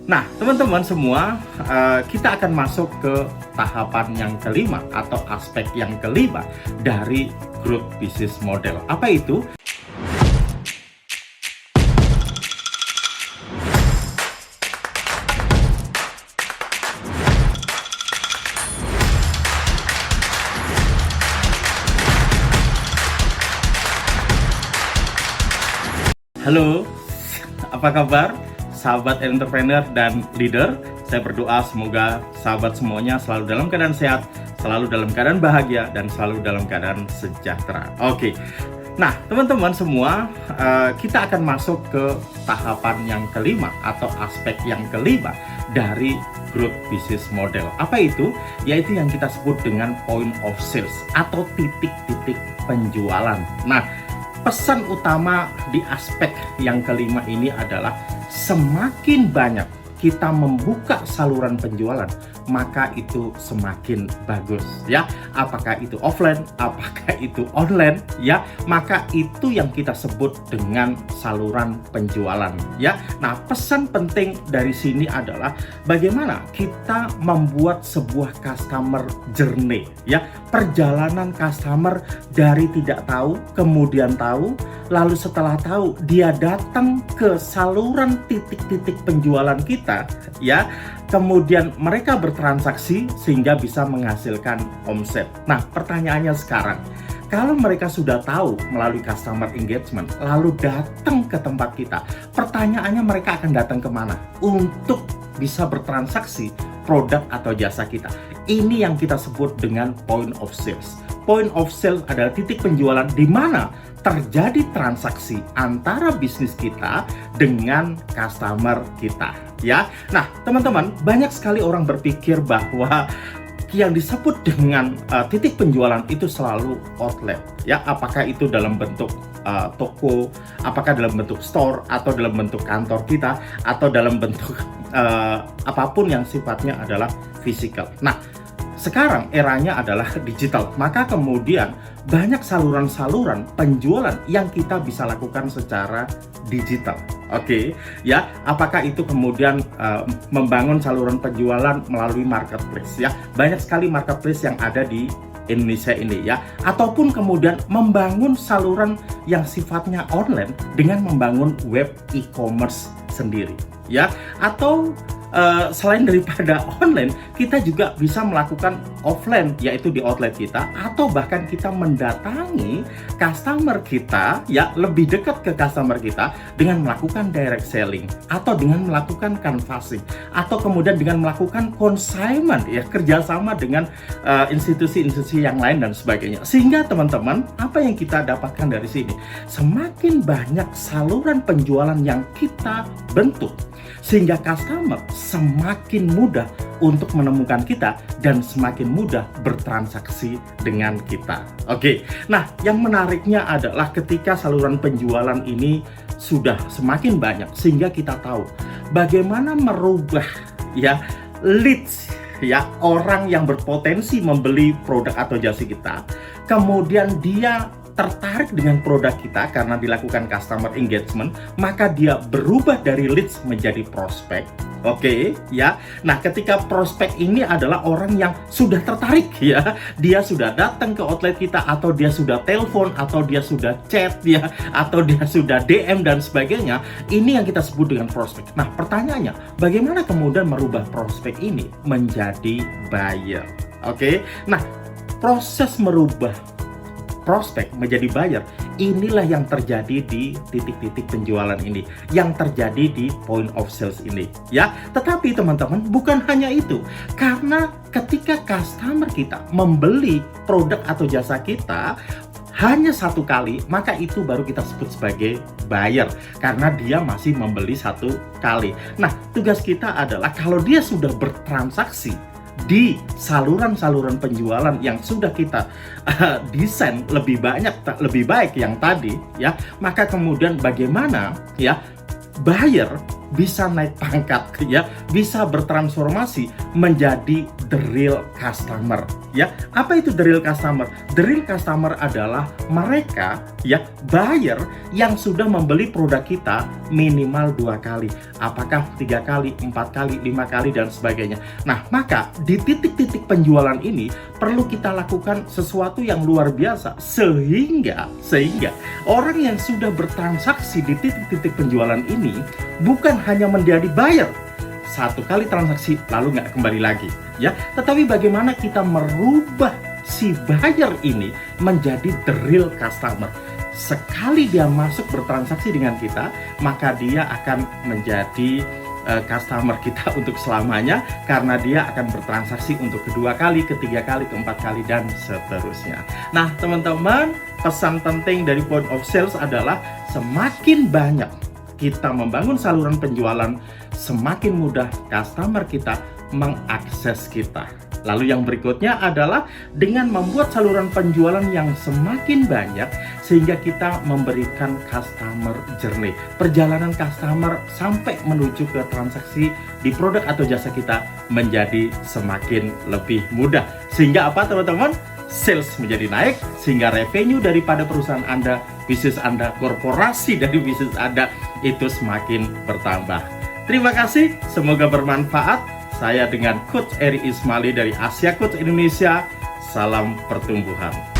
Nah, teman-teman semua, kita akan masuk ke tahapan yang kelima atau aspek yang kelima dari growth business model. Apa itu? Halo, apa kabar? Sahabat entrepreneur dan leader, saya berdoa semoga sahabat semuanya selalu dalam keadaan sehat, selalu dalam keadaan bahagia, dan selalu dalam keadaan sejahtera. Oke, nah teman-teman semua, kita akan masuk ke tahapan yang kelima atau aspek yang kelima dari growth business model. Apa itu? Yaitu yang kita sebut dengan point of sales atau titik-titik penjualan. Nah, pesan utama di aspek yang kelima ini adalah semakin banyak kita membuka saluran penjualan, maka itu semakin bagus ya. Apakah itu offline, apakah itu online ya, maka itu yang kita sebut dengan saluran penjualan ya. Nah, pesan penting dari sini adalah bagaimana kita membuat sebuah customer journey ya, perjalanan customer dari tidak tahu kemudian tahu, lalu setelah tahu dia datang ke saluran titik-titik penjualan kita ya, kemudian mereka bertransaksi sehingga bisa menghasilkan omset. Nah, pertanyaannya sekarang, kalau mereka sudah tahu melalui customer engagement lalu datang ke tempat kita, pertanyaannya mereka akan datang kemana untuk bisa bertransaksi produk atau jasa kita? Ini yang kita sebut dengan point of sales. Point of sales adalah titik penjualan di mana terjadi transaksi antara bisnis kita dengan customer kita ya. Nah, teman-teman, banyak sekali orang berpikir bahwa yang disebut dengan titik penjualan itu selalu outlet ya, apakah itu dalam bentuk toko, apakah dalam bentuk store, atau dalam bentuk kantor kita, atau dalam bentuk apapun yang sifatnya adalah fisikal. Nah, sekarang eranya adalah digital, maka kemudian banyak saluran-saluran penjualan yang kita bisa lakukan secara digital. Oke, ya, apakah itu kemudian membangun saluran penjualan melalui marketplace ya, banyak sekali marketplace yang ada di Indonesia ini ya, ataupun kemudian membangun saluran yang sifatnya online dengan membangun web e-commerce sendiri ya, atau selain daripada online, kita juga bisa melakukan offline, yaitu di outlet kita, atau bahkan kita mendatangi customer kita ya, lebih dekat ke customer kita dengan melakukan direct selling, atau dengan melakukan canvassing, atau kemudian dengan melakukan consignment ya, kerjasama dengan institusi-institusi yang lain dan sebagainya. Sehingga teman-teman, apa yang kita dapatkan dari sini, semakin banyak saluran penjualan yang kita bentuk, sehingga customer semakin mudah untuk menemukan kita dan semakin mudah bertransaksi dengan kita. Oke, nah yang menariknya adalah ketika saluran penjualan ini sudah semakin banyak, sehingga kita tahu bagaimana merubah ya leads ya, orang yang berpotensi membeli produk atau jasa kita, kemudian dia tertarik dengan produk kita karena dilakukan customer engagement, maka dia berubah dari leads menjadi prospek. Oke, ya. Nah, ketika prospek ini adalah orang yang sudah tertarik ya, dia sudah datang ke outlet kita, atau dia sudah telepon, atau dia sudah chat ya, atau dia sudah DM dan sebagainya. Ini yang kita sebut dengan prospek. Nah, pertanyaannya, bagaimana kemudian merubah prospek ini menjadi buyer? Oke. Nah, proses merubah prospek menjadi buyer, inilah yang terjadi di titik-titik penjualan ini, yang terjadi di point of sales ini ya. Tetapi teman-teman, bukan hanya itu, karena ketika customer kita membeli produk atau jasa kita hanya satu kali, maka itu baru kita sebut sebagai buyer, karena dia masih membeli satu kali. Nah, tugas kita adalah kalau dia sudah bertransaksi di saluran-saluran penjualan yang sudah kita desain lebih banyak, lebih baik yang tadi ya, maka kemudian bagaimana ya buyer bisa naik pangkat ya, bisa bertransformasi menjadi the real customer ya. Apa itu the real customer? The real customer adalah mereka ya, buyer yang sudah membeli produk kita minimal 2 kali, apakah 3 kali, 4 kali, 5 kali dan sebagainya. Nah, maka di titik-titik penjualan ini perlu kita lakukan sesuatu yang luar biasa sehingga orang yang sudah bertransaksi di titik-titik penjualan ini bukan hanya menjadi buyer satu kali transaksi lalu nggak kembali lagi ya, tetapi bagaimana kita merubah si buyer ini menjadi the real customer. Sekali dia masuk bertransaksi dengan kita, maka dia akan menjadi customer kita untuk selamanya, karena dia akan bertransaksi untuk kedua kali, ketiga kali, keempat kali, dan seterusnya. Nah, teman-teman, pesan penting dari point of sales adalah semakin banyak kita membangun saluran penjualan, semakin mudah customer kita mengakses kita. Lalu yang berikutnya adalah dengan membuat saluran penjualan yang semakin banyak, sehingga kita memberikan customer journey, perjalanan customer sampai menuju ke transaksi di produk atau jasa kita menjadi semakin lebih mudah. Sehingga apa teman-teman? Sales menjadi naik, sehingga revenue daripada perusahaan Anda, bisnis Anda, korporasi dari bisnis Anda itu semakin bertambah. Terima kasih, semoga bermanfaat. Saya dengan Coach Eri Ismaili dari Asia Coach Indonesia. Salam pertumbuhan.